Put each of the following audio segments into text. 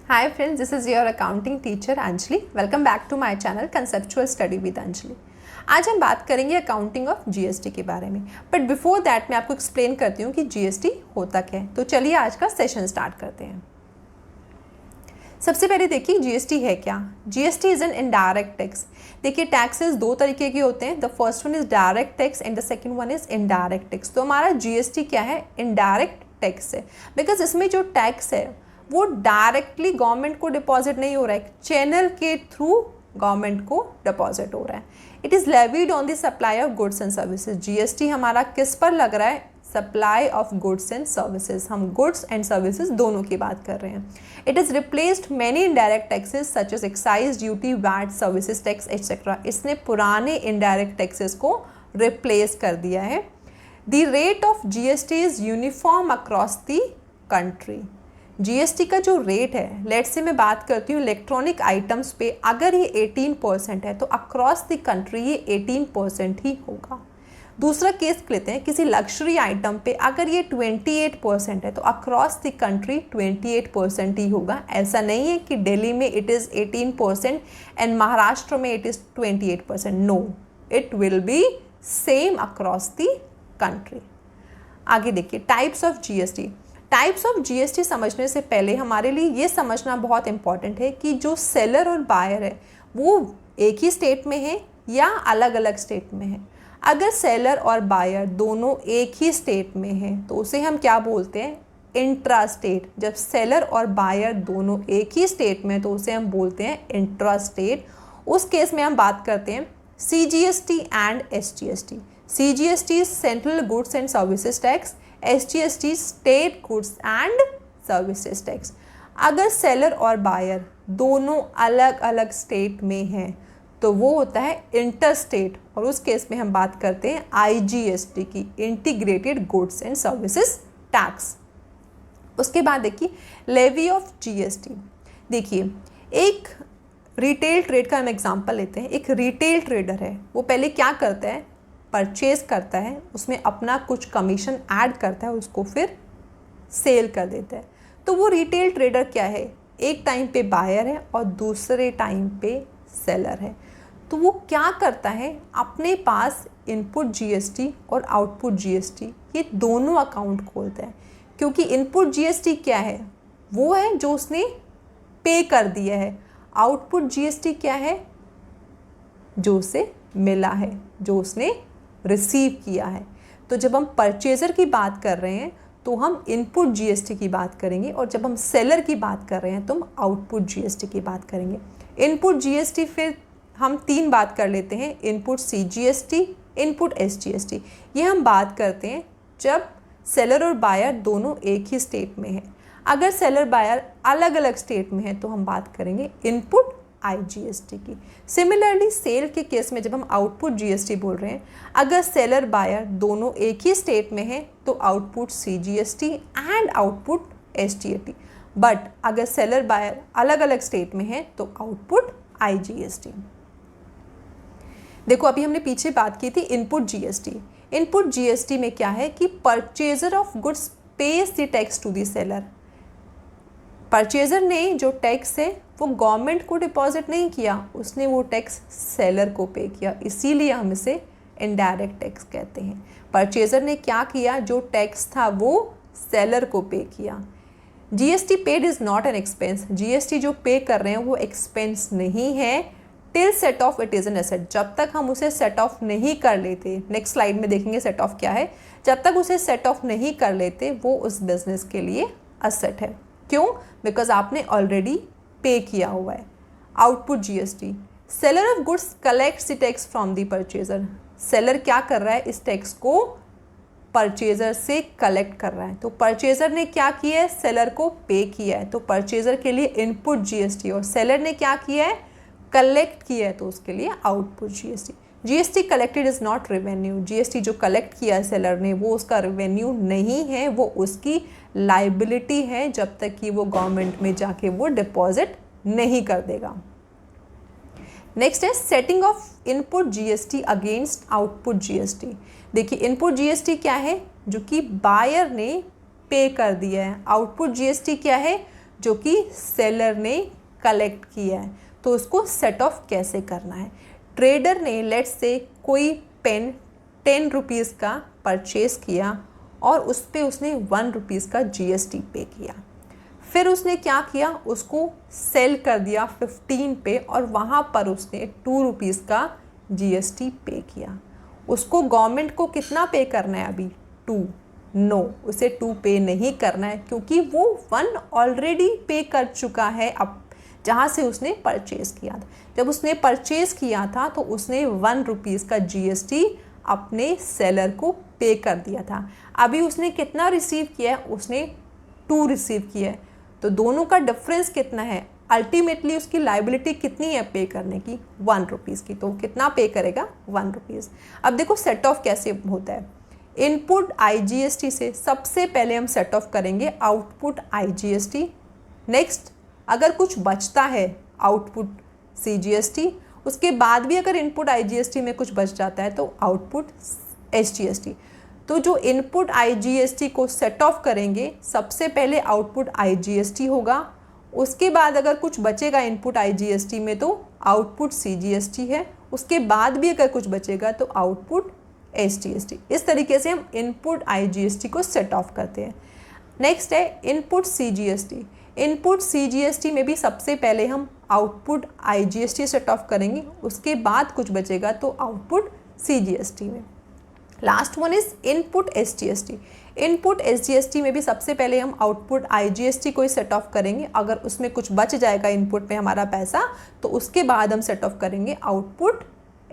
Hi friends, this is your accounting teacher Anjali. Welcome back to my channel Conceptual Study with Anjali. आज हम बात करेंगे accounting of GST के बारे में, बट बिफोर दैट मैं आपको एक्सप्लेन करती हूँ कि जीएसटी होता क्या है। तो चलिए आज का सेशन स्टार्ट करते हैं। सबसे पहले देखिए जीएसटी है क्या। GST is an indirect tax. देखिए टैक्सेस दो तरीके के होते हैं। The first one is direct tax and the second one is indirect tax. तो हमारा जीएसटी क्या है? इनडायरेक्ट टैक्स है, बिकॉज इसमें जो टैक्स है वो डायरेक्टली गवर्नमेंट को डिपॉजिट नहीं हो रहा है, चैनल के थ्रू गवर्नमेंट को डिपॉजिट हो रहा है। It is levied on the supply of goods and services. GST हमारा किस पर लग रहा है? Supply of goods and services. हम गुड्स एंड सर्विसेज दोनों की बात कर रहे हैं। It is replaced many indirect taxes such as excise duty, VAT, services tax etcetera. इसने पुराने इनडायरेक्ट टैक्सेस को रिप्लेस कर दिया है। The rate of GST is uniform across the country. GST का जो रेट है, लेट्स से मैं बात करती हूँ इलेक्ट्रॉनिक आइटम्स पे, अगर ये 18% है तो अक्रॉस द कंट्री ये 18% ही होगा। दूसरा केस लेते हैं, किसी लग्जरी आइटम पे अगर ये 28% है तो अक्रॉस द कंट्री 28% ही होगा। ऐसा नहीं है कि दिल्ली में इट इज़ 18% एंड महाराष्ट्र में it is 28%। No, it will be same across the country. आगे देखिए types of GST. Types of GST समझने से पहले हमारे लिए ये समझना बहुत इंपॉर्टेंट है कि जो सेलर और बायर है वो एक ही स्टेट में है या अलग अलग स्टेट में है। अगर सेलर और बायर दोनों एक ही स्टेट में हैं तो उसे हम क्या बोलते हैं? Intra state. जब सेलर और बायर दोनों एक ही स्टेट में तो उसे हम बोलते हैं इंट्रा स्टेट। उस केस में हम बात करते हैं CGST and SGST. CGST is central goods and services tax, SGST state goods and services tax. अगर सेलर और बायर दोनों अलग अलग स्टेट में हैं तो वो होता है इंटर स्टेट, और उस केस में हम बात करते हैं आईजीएसटी की, integrated goods and services tax. उसके बाद देखिए लेवी ऑफ जीएसटी। देखिए एक रिटेल ट्रेड का हम एग्जांपल लेते हैं। एक रिटेल ट्रेडर है, वो पहले क्या करता है? परचेज करता है, उसमें अपना कुछ कमीशन ऐड करता है, उसको फिर सेल कर देता है। तो वो रिटेल ट्रेडर क्या है? एक टाइम पे बायर है और दूसरे टाइम पे सेलर है। तो वो क्या करता है? अपने पास इनपुट जीएसटी और आउटपुट जीएसटी ये दोनों अकाउंट खोलता है, क्योंकि इनपुट जीएसटी क्या है? वो है जो उसने पे कर दिया है। आउटपुट जीएसटी क्या है? जो उसे मिला है, जो उसने रिसीव किया है। तो जब हम परचेज़र की बात कर रहे हैं तो हम इनपुट जीएसटी की बात करेंगे, और जब हम सेलर की बात कर रहे हैं तो हम आउटपुट जीएसटी की बात करेंगे। इनपुट जीएसटी फिर हम तीन बात कर लेते हैं, इनपुट सीजीएसटी, इनपुट एसजीएसटी। ये हम बात करते हैं जब सेलर और बायर दोनों एक ही स्टेट में हैं। अगर सेलर बायर अलग अलग स्टेट में है तो हम बात करेंगे इनपुट आईजीएसटी की। सिमिलरली सेल के केस में जब हम आउटपुट जीएसटी बोल रहे हैं, अगर सेलर बायर दोनों एक ही स्टेट में है तो output CGST and output SGST. But अगर सेलर बायर अलग अलग स्टेट में है तो आउटपुट आईजीएसटी। देखो अभी हमने पीछे बात की थी इनपुट जीएसटी। इनपुट जीएसटी में क्या है कि purchaser of goods pays the tax to the seller. Purchaser ने जो टैक्स है वो गवर्नमेंट को डिपॉजिट नहीं किया, उसने वो टैक्स सेलर को पे किया, इसीलिए हम इसे इनडायरेक्ट टैक्स कहते हैं। परचेजर ने क्या किया? जो टैक्स था वो सेलर को पे किया। GST paid is not an expense. GST जो पे कर रहे हैं वो एक्सपेंस नहीं है। Till set of it is an asset. जब तक हम उसे सेट ऑफ नहीं कर लेते, नेक्स्ट स्लाइड में देखेंगे सेट ऑफ क्या है, जब तक उसे सेट ऑफ नहीं कर लेते वो उस बिजनेस के लिए असेट है। क्यों? बिकॉज आपने ऑलरेडी पे किया हुआ है। Output GST. Seller of goods collects the tax from the purchaser. Seller क्या कर रहा है? इस टैक्स को परचेजर से कलेक्ट कर रहा है। तो परचेजर ने क्या किया है? सेलर को पे किया है, तो परचेजर के लिए इनपुट जीएसटी, और सेलर ने क्या किया है? कलेक्ट किया है, तो उसके लिए output GST. GST collected is not revenue. GST जो कलेक्ट किया है सेलर ने वो उसका रेवेन्यू नहीं है, वो उसकी लाइबिलिटी है जब तक कि वो गवर्नमेंट में जाके वो डिपॉजिट नहीं कर देगा। नेक्स्ट है setting of input GST against output GST. देखिए इनपुट जीएसटी क्या है? जो कि बायर ने पे कर दिया है। आउटपुट जीएसटी क्या है? जो कि सेलर ने कलेक्ट किया है। तो उसको सेट ऑफ कैसे करना है? ट्रेडर ने लेट्स से कोई पेन 10 रुपीज़ का परचेज़ किया और उस पर उसने 1 रुपीज़ का GST पे किया। फिर उसने क्या किया, उसको सेल कर दिया 15 पे और वहाँ पर उसने 2 रुपीज़ का GST पे किया। उसको गवर्नमेंट को कितना पे करना है अभी? 2। नो, उसे 2 पे नहीं करना है क्योंकि वो 1 ऑलरेडी पे कर चुका है अब जहाँ से उसने परचेज़ किया था। जब उसने परचेज़ किया था तो उसने 1 रुपीज़ का GST अपने सेलर को पे कर दिया था। अभी उसने कितना रिसीव किया है? उसने 2 रिसीव किया है। तो दोनों का डिफरेंस कितना है? अल्टीमेटली उसकी लाइबिलिटी कितनी है पे करने की? 1 रुपीज़ की। तो कितना पे करेगा? 1 रुपीज़। अब देखो सेट ऑफ कैसे होता है। इनपुट IGST से सबसे पहले हम सेट ऑफ करेंगे आउटपुट IGST। नेक्स्ट अगर कुछ बचता है आउटपुट CGST, उसके बाद भी अगर इनपुट IGST में कुछ बच जाता है तो आउटपुट SGST। तो जो इनपुट IGST को सेट ऑफ करेंगे सबसे पहले आउटपुट IGST होगा, उसके बाद अगर कुछ बचेगा इनपुट IGST में तो आउटपुट CGST है, उसके बाद भी अगर कुछ बचेगा तो आउटपुट SGST। इस तरीके से हम इनपुट IGST को सेट ऑफ करते हैं। नेक्स्ट है इनपुट CGST। इनपुट CGST में भी सबसे पहले हम आउटपुट IGST सेट ऑफ करेंगे, उसके बाद कुछ बचेगा तो आउटपुट CGST में। Last one is input SGST। Input SGST में भी सबसे पहले हम आउटपुट IGST को ही सेट ऑफ करेंगे, अगर उसमें कुछ बच जाएगा इनपुट में हमारा पैसा तो उसके बाद हम सेट ऑफ करेंगे आउटपुट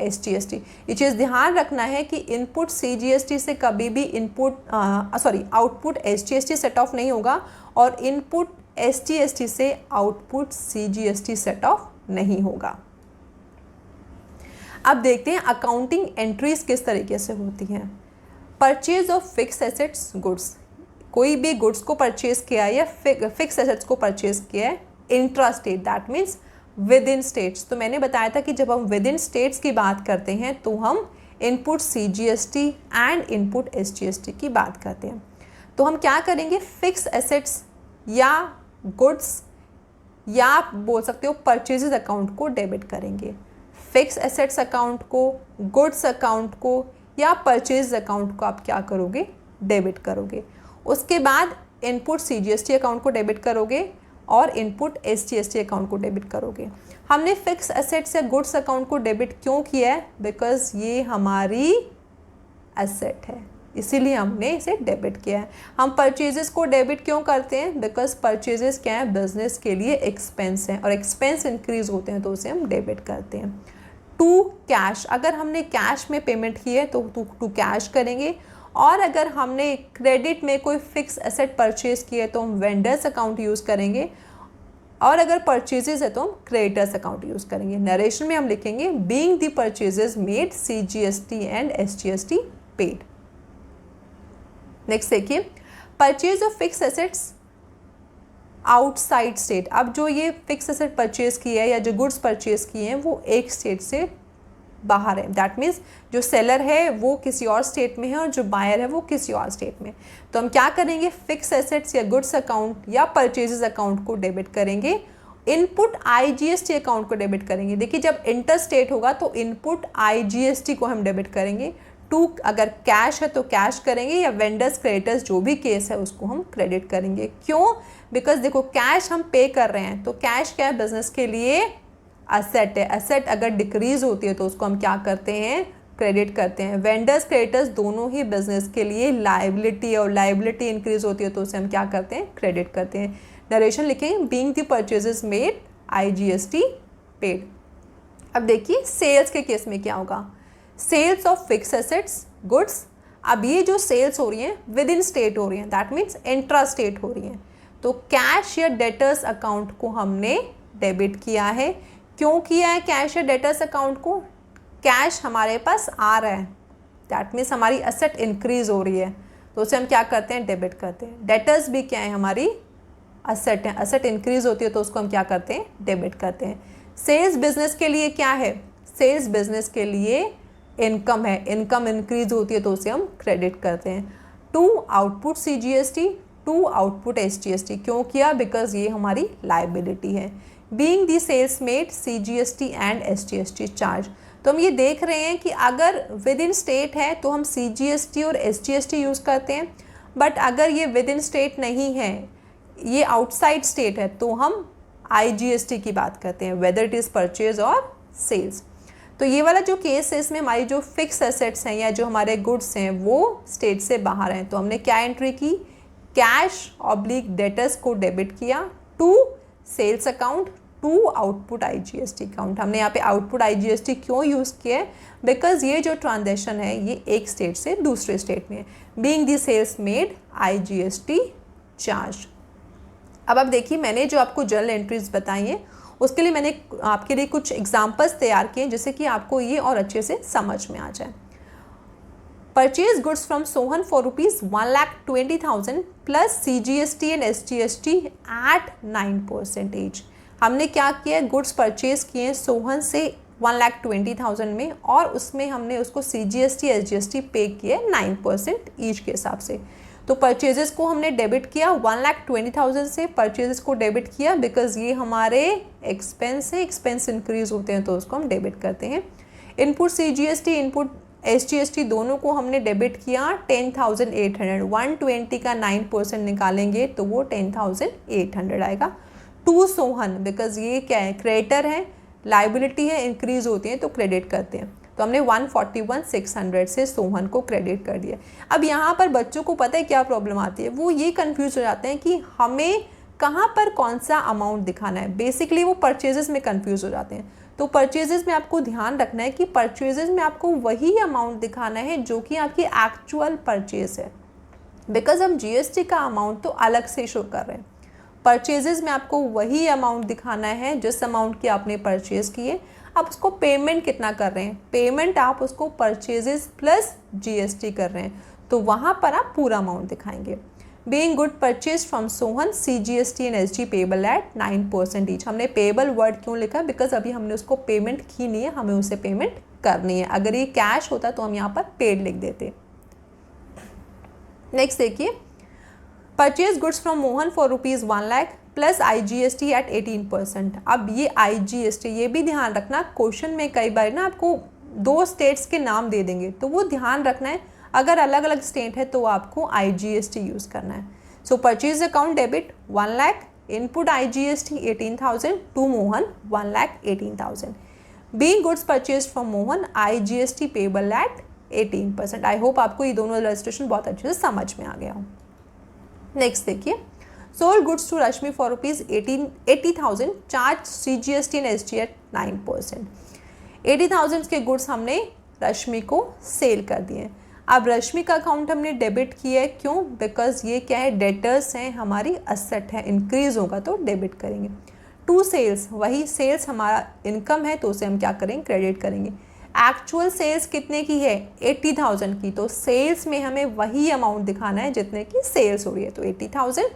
SGST। ये चीज़ ध्यान रखना है कि इनपुट CGST से कभी भी आउटपुट SGST सेट ऑफ नहीं होगा और इनपुट SGST से आउटपुट CGST सेट ऑफ नहीं होगा। अब देखते हैं अकाउंटिंग एंट्रीज किस तरीके से होती हैं। Purchase of fix assets goods, कोई भी गुड्स को परचेज किया है या फिक्स एसेट्स को परचेज किया है intra state, that means with in states. तो मैंने बताया था कि जब हम विद इन स्टेट्स की बात करते हैं तो हम input CGST and input SGST की बात करते हैं। तो हम क्या करेंगे, फिक्स एसेट्स या गुड्स या आप बोल सकते हो परचेजेस अकाउंट को डेबिट करेंगे। फिक्स एसेट्स अकाउंट को, गुड्स अकाउंट को या परचेज अकाउंट को आप क्या करोगे, डेबिट करोगे। उसके बाद इनपुट CGST अकाउंट को डेबिट करोगे और इनपुट SGST अकाउंट को डेबिट करोगे। हमने फिक्स एसेट्स या गुड्स अकाउंट को डेबिट क्यों किया है? बिकॉज ये हमारी एसेट है, इसीलिए हमने इसे डेबिट किया है। हम परचेजेस को डेबिट क्यों करते हैं? बिकॉज परचेजेस क्या है, बिजनेस के लिए एक्सपेंस हैं और एक्सपेंस इंक्रीज होते हैं तो उसे हम डेबिट करते हैं। टू कैश, अगर हमने कैश में पेमेंट की है तो टू कैश करेंगे, और अगर हमने क्रेडिट में कोई फिक्स एसेट परचेज किया है तो हम वेंडर्स अकाउंट यूज़ करेंगे, और अगर परचेजेस है तो हम क्रेडिटर्स अकाउंट यूज़ करेंगे। नरेशन में हम लिखेंगे being the purchases made CGST and SGST paid. Next देखिए, purchase of fix assets outside state. अब जो ये फिक्स एसेट परचेज किया है या जो गुड्स परचेज किए हैं वो एक स्टेट से बाहर है, दैट मीन्स जो सेलर है वो किसी और स्टेट में है और जो बायर है वो किसी और स्टेट में। तो हम क्या करेंगे, फिक्स एसेट्स या गुड्स अकाउंट या परचेजेस अकाउंट को डेबिट करेंगे, इनपुट IGST अकाउंट को डेबिट करेंगे। देखिए जब इंटर स्टेट होगा तो इनपुट IGST को हम डेबिट करेंगे। टू अगर कैश है तो कैश करेंगे या वेंडर्स क्रेडिटर्स जो भी केस है उसको हम क्रेडिट करेंगे। क्यों? बिकॉज देखो कैश हम पे कर रहे हैं तो कैश क्या है, बिजनेस के लिए असेट है। असेट अगर डिक्रीज होती है तो उसको हम क्या करते हैं, क्रेडिट करते हैं। वेंडर्स क्रेडिटर्स दोनों ही बिजनेस के लिए लाइबिलिटी है और लाइबिलिटी इंक्रीज होती है तो उसे हम क्या करते हैं, क्रेडिट करते हैं। नरेशन लिखेंगे being the purchases made IGST paid. अब देखिए सेल्स के केस में क्या होगा, sales of fix assets goods. अब ये जो सेल्स हो रही हैं विद इन स्टेट हो रही हैं, दैट मीन्स इंट्रा स्टेट हो रही हैं, तो कैश या डेटर्स अकाउंट को हमने डेबिट किया है। क्यों किया है कैश या डेटर्स अकाउंट को? कैश हमारे पास आ रहा है, दैट मीन्स हमारी एसेट इंक्रीज हो रही है तो उसे हम क्या करते हैं, डेबिट करते हैं। डेटर्स भी क्या है, हमारी एसेट है, एसेट इंक्रीज होती है तो उसको हम क्या करते हैं, डेबिट करते हैं। सेल्स बिजनेस के लिए क्या है, सेल्स बिजनेस के लिए इनकम है, इनकम इंक्रीज होती है तो उसे हम क्रेडिट करते हैं। To output CGST, to output SGST। क्यों किया? बिकॉज ये हमारी लाइबिलिटी है। Being the sales made CGST and SGST charge. तो हम ये देख रहे हैं कि अगर विद इन स्टेट है तो हम CGST और SGST यूज़ करते हैं, बट अगर ये विद इन स्टेट नहीं है, ये आउटसाइड स्टेट है, तो हम IGST की बात करते हैं, वेदर इट इज़ परचेज और सेल्स। तो ये वाला जो केस है, इसमें हमारी जो फिक्स एसेट्स हैं या जो हमारे गुड्स हैं वो स्टेट से बाहर हैं, तो हमने क्या एंट्री की? कैश ऑब्लिक डेटर्स को डेबिट किया to sales account to output IGST account. हमने यहाँ पे आउटपुट IGST क्यों यूज़ किया है? बिकॉज ये जो ट्रांजेक्शन है ये एक स्टेट से दूसरे स्टेट में है। Being the sales made IGST charge. अब आप देखिए, मैंने जो आपको जर्नल एंट्रीज बताई हैं उसके लिए मैंने आपके लिए कुछ एग्जाम्पल्स तैयार किए जिससे कि आपको ये और अच्छे से समझ में आ जाए। Purchase goods from Sohan for ₹1,20,000 plus CGST and SGST at 9%। हमने क्या किया? गुड्स परचेज किए सोहन से 1,20,000 में, और उसमें हमने उसको CGST SGST पे किए 9% ईच के हिसाब से। तो परचेजेस को हमने डेबिट किया 1,20,000 से, परचेजेस को डेबिट किया बिकॉज ये हमारे एक्सपेंस है, एक्सपेंस इंक्रीज होते हैं तो उसको हम डेबिट करते हैं। इनपुट CGST, इनपुट SGST दोनों को हमने डेबिट किया 10,800। 120 का 9% निकालेंगे तो वो 10,800 आएगा। टू सोहन, बिकॉज ये क्या है? क्रेडिटर है, लाइबिलिटी है, इंक्रीज होती है तो क्रेडिट करते हैं, तो हमने 141,600 से सोहन को क्रेडिट कर दिया। अब यहाँ पर बच्चों को पता है क्या प्रॉब्लम आती है? वो ये कंफ्यूज हो जाते हैं कि हमें कहाँ पर कौन सा अमाउंट दिखाना है। बेसिकली वो परचेजेस में कंफ्यूज हो जाते हैं। तो परचेजेस में आपको ध्यान रखना है कि परचेजेस में आपको वही अमाउंट दिखाना है जो कि आपकी एक्चुअल परचेज है, बिकॉज हम GST का अमाउंट तो अलग से शो कर रहे हैं। परचेजेस में आपको वही अमाउंट दिखाना है जिस अमाउंट की आपने परचेज की है। आप उसको पेमेंट कितना कर रहे हैं? पेमेंट आप उसको परचेजेस प्लस GST कर रहे हैं, तो वहाँ पर आप पूरा अमाउंट दिखाएंगे। Being good purchase from Sohan CGST and SG payable eight 9% each. हमने पेबल वर्ड क्यों लिखा? बिकॉज अभी हमने उसको पेमेंट की नहीं है, हमें उसे पेमेंट करनी है। अगर ये कैश होता तो हम यहाँ पर पेड लिख देते। नेक्स्ट देखिए, purchase goods from Mohan for ₹1,00,000 plus IGST at 18%। अब ये IGST, ये भी ध्यान रखना, क्वेश्चन में कई बार ना आपको दो स्टेट्स के नाम दे देंगे, तो वो ध्यान रखना है। अगर अलग अलग स्टेट है तो आपको IGST यूज़ करना है। So purchase account debit 1,00,000, input IGST 18,000 to Mohan 1,18,000। Being goods purchase from Mohan IGST payable at 18%। I hope आपको ये दोनों इलस्ट्रेशन बहुत अच्छे से समझ में आ गया हो। नेक्स्ट देखिए, sold goods to Rashmi for ₹80,000, charge CGST and SG at 9%। 80,000 के गुड्स हमने रश्मि को सेल कर दिए। अब रश्मि का अकाउंट हमने डेबिट किया है, क्यों? बिकॉज ये क्या है? डेटर्स हैं, हमारी असेट है, इंक्रीज होगा तो डेबिट करेंगे। टू सेल्स, वही सेल्स हमारा इनकम है तो उसे हम क्या करेंगे? क्रेडिट करेंगे। एक्चुअल सेल्स कितने की है? 80,000 की, तो सेल्स में हमें वही अमाउंट दिखाना है जितने की सेल्स हो रही है, तो 80,000।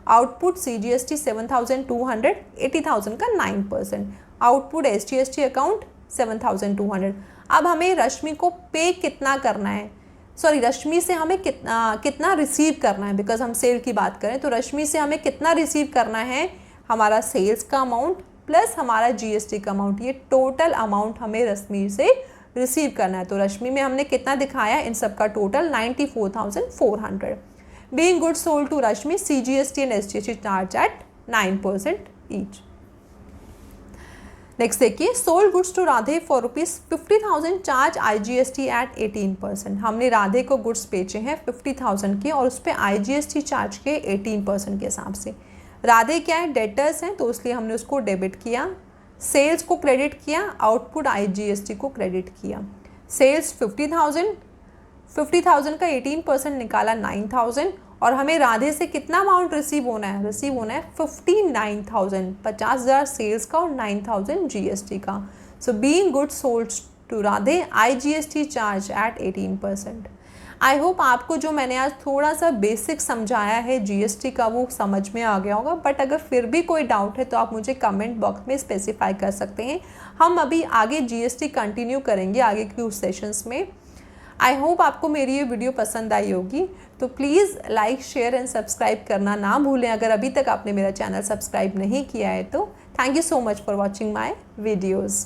आउटपुट CGST 7,200, 80,000 का 9%। Output SGST account 7,200। अब हमें रश्मि को पे कितना करना है? सॉरी, रश्मि से हमें कितना रिसीव करना है, बिकॉज हम सेल की बात करें तो रश्मि से हमें कितना रिसीव करना है? हमारा सेल्स का अमाउंट प्लस हमारा GST का अमाउंट, ये टोटल अमाउंट हमें रश्मि से रिसीव करना है। तो रश्मि में हमने कितना दिखाया? इन सब का total 94,400। Being good sold to Rashmi CGST and SGST charge at 9% each. Next देखिए, sold goods to Radhe for ₹50,000, charge IGST at 18%। हमने राधे को गुड्स बेचे हैं 50,000 के और उस पर IGST चार्ज के 18% के हिसाब से। राधे क्या है? डेटर्स हैं, तो इसलिए हमने उसको डेबिट किया। सेल्स को क्रेडिट किया, आउटपुट IGST को क्रेडिट किया। सेल्स 50,000 का 18% निकाला 9,000, और हमें राधे से कितना अमाउंट रिसीव होना है? रिसीव होना है 59,000, 50,000 सेल्स का और 9,000 GST का। So being good sold to Radhe IGST charge at 18%। I hope आपको जो मैंने आज थोड़ा सा बेसिक समझाया है GST का वो समझ में आ गया होगा, बट अगर फिर भी कोई डाउट है तो आप मुझे कमेंट बॉक्स में स्पेसिफाई कर सकते हैं। हम अभी आगे GST कंटिन्यू करेंगे आगे के उस सेशंस में। आई होप आपको मेरी ये वीडियो पसंद आई होगी, तो please like share and subscribe करना ना भूलें अगर अभी तक आपने मेरा चैनल सब्सक्राइब नहीं किया है तो। Thank you so much for watching my videos.